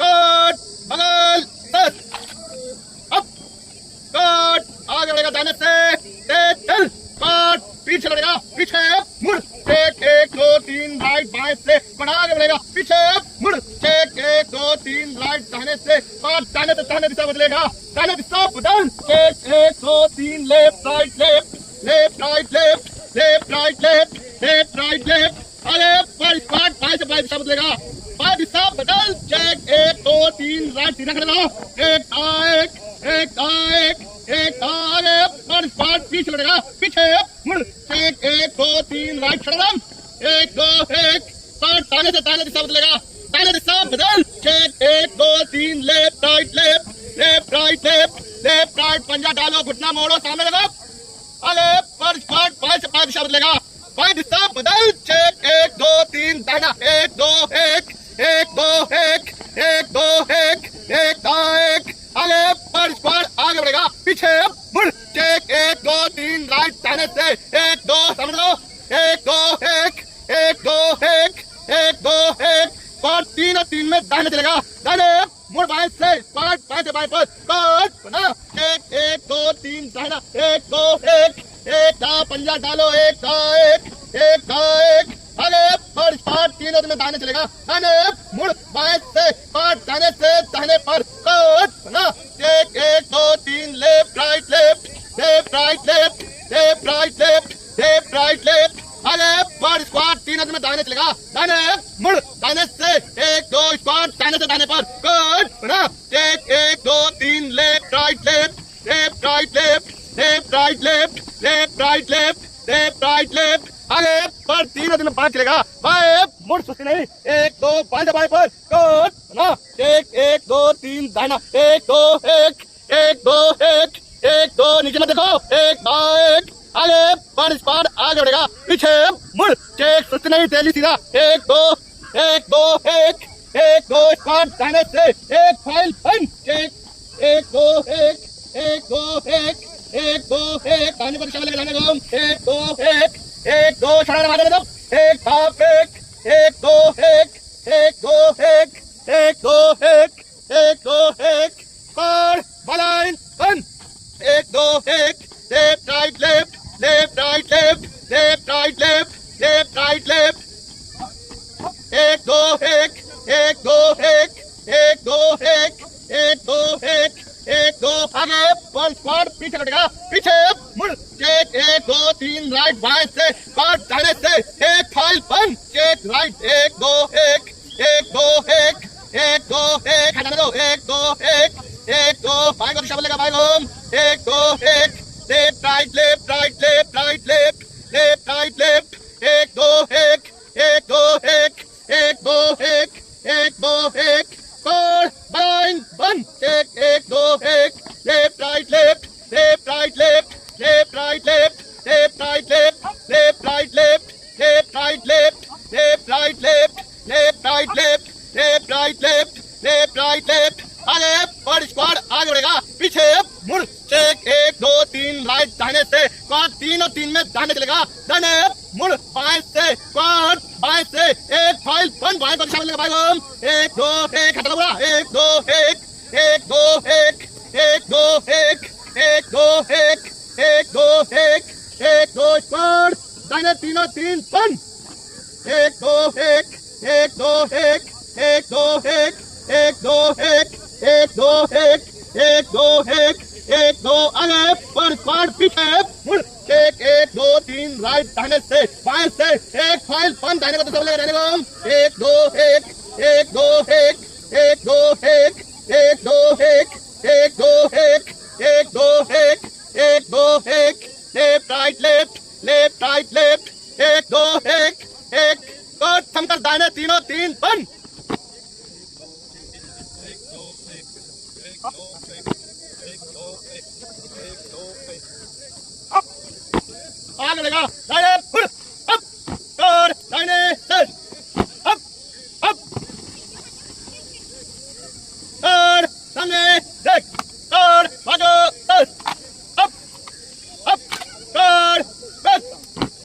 cut बगल दस up cut आगे बढ़ेगा दाने से चल कट पीछे बढ़ेगा पीछे मुड़ चेक 1 2 3 राइट बाएं से बढ़ा आगे बढ़ेगा पीछे मुड़ चेक 1 2 3 राइट दाने से कट दाने दिशा बदलेगा दाने दिशा बदल check 1 2 3 left right left right left right left right left अरे पर स्क्वाट बाएं से बाएं दिशा बदलेगा बाएं दिशा बदल चेक 1 2 3 राइट सीधा खड़े रहो एक आगे पर स्क्वाट पीछे बढ़ेगा पीछे मुड़ चेक 1 2 3 राइट खड़े रहो 1 2 1 पर ताने से ताने दिशा बदलेगा ताने दिशा बदल चेक 1 2 3 लेफ्ट राइट पंजा डालो घुटना मोड़ो सामने लगो अरे पर स्क्वाट बाएं से बाएं दिशा बदलेगा बाएं दिशा बदल चेक 1 2 3 दाहिना 1 2 1 आगे पर स्क्वाट आगे बढ़ेगा पीछे मुड़ चेक 1 2 3 राइट दाहिने से 1 2 समझ लो 1 2 1 स्क्वाट 3 और 3 में दाहिने चलेगा दाहिने मुड़ बाएं से स्क्वाट बाएं से बाएं पर स्क्वाट बना चेक 1 2 3 दाहिना 1 2 1 पंजा डालो 1 आगे पर स्क्वाट 3 और 3 में दाहिने चलेगा दाहिने मुड़ बाएं से स्क्वाट दाहिने से दाहिने पर स्क्वाट बना चेक 1 2 3 लेफ्ट राइट आगे पर स्क्वाट 3 और 3 में दाहिने चलेगा दाहिने मुड़ दाहिने से 1 2 स्क्वाट दाहिने से दाहिने पर स्क्वाट बना चेक 1 2 3 लेफ्ट राइट आगे पर 3 और 3 में 5 चलेगा बाएं मुड़ सुस्ती नहीं 1 2 5 बाएं पर स्क्वाट बना चेक 1 2 3 दाहिना 1 2 नीचे में देखो 1 आगे पर स्क्वाट आगे बढ़ेगा पीछे मुड़ चेक सुस्ती नहीं तेजी सीधा 1 2 स्क्वाट दाहिने से 1 फाइल बंद चेक 1 2 दाहिने पर दिशा में लगाने को 1 2 छड़ा मारे दो 1 हाफ 1 2 पर बलाइन बंद 1 2 लेफ्ट राइट लेफ्ट 1 2 आगे पर स्क्वाट पीछे कटेगा पीछे मुड़ चेक 1 2 3 राइट बाएं से स्क्वाट दाहिने से 1 फाइल बंद चेक राइट 1 2 हटाने दो 1 2 बाएं को दिशा बदलेगा बाएं होम 1 2 लेफ्ट राइट 1 2 पर बाइन बंद चेक 1 2 लेफ्ट राइट आगे पर स्क्वाट आगे बढ़ेगा पीछे मुड़ चेक 1 2 3 राइट दाहिने से स्क्वाट 3 और 3 में दाहिने चलेगा दाहिने मुड़ बाएं से स्क्वाट बाएं से 1 फाइल बंद बाएं को दिशा बदलेगा बाएं होम 1 2 हटा बोला 1 2 स्क्वाट दाहिने 3 और 3 बंद 1 2 आगे पर स्क्वाट पीछे मुड़ चेक 1 2 3 राइट दाहिने से बाएं से 1 फाइल बंद दाहिने को दिशा बदलेगा दाहिने को 1 2 लेफ्ट राइट 1 2 कट थमकर दाहिने 3 और 3 बंद आगे लगा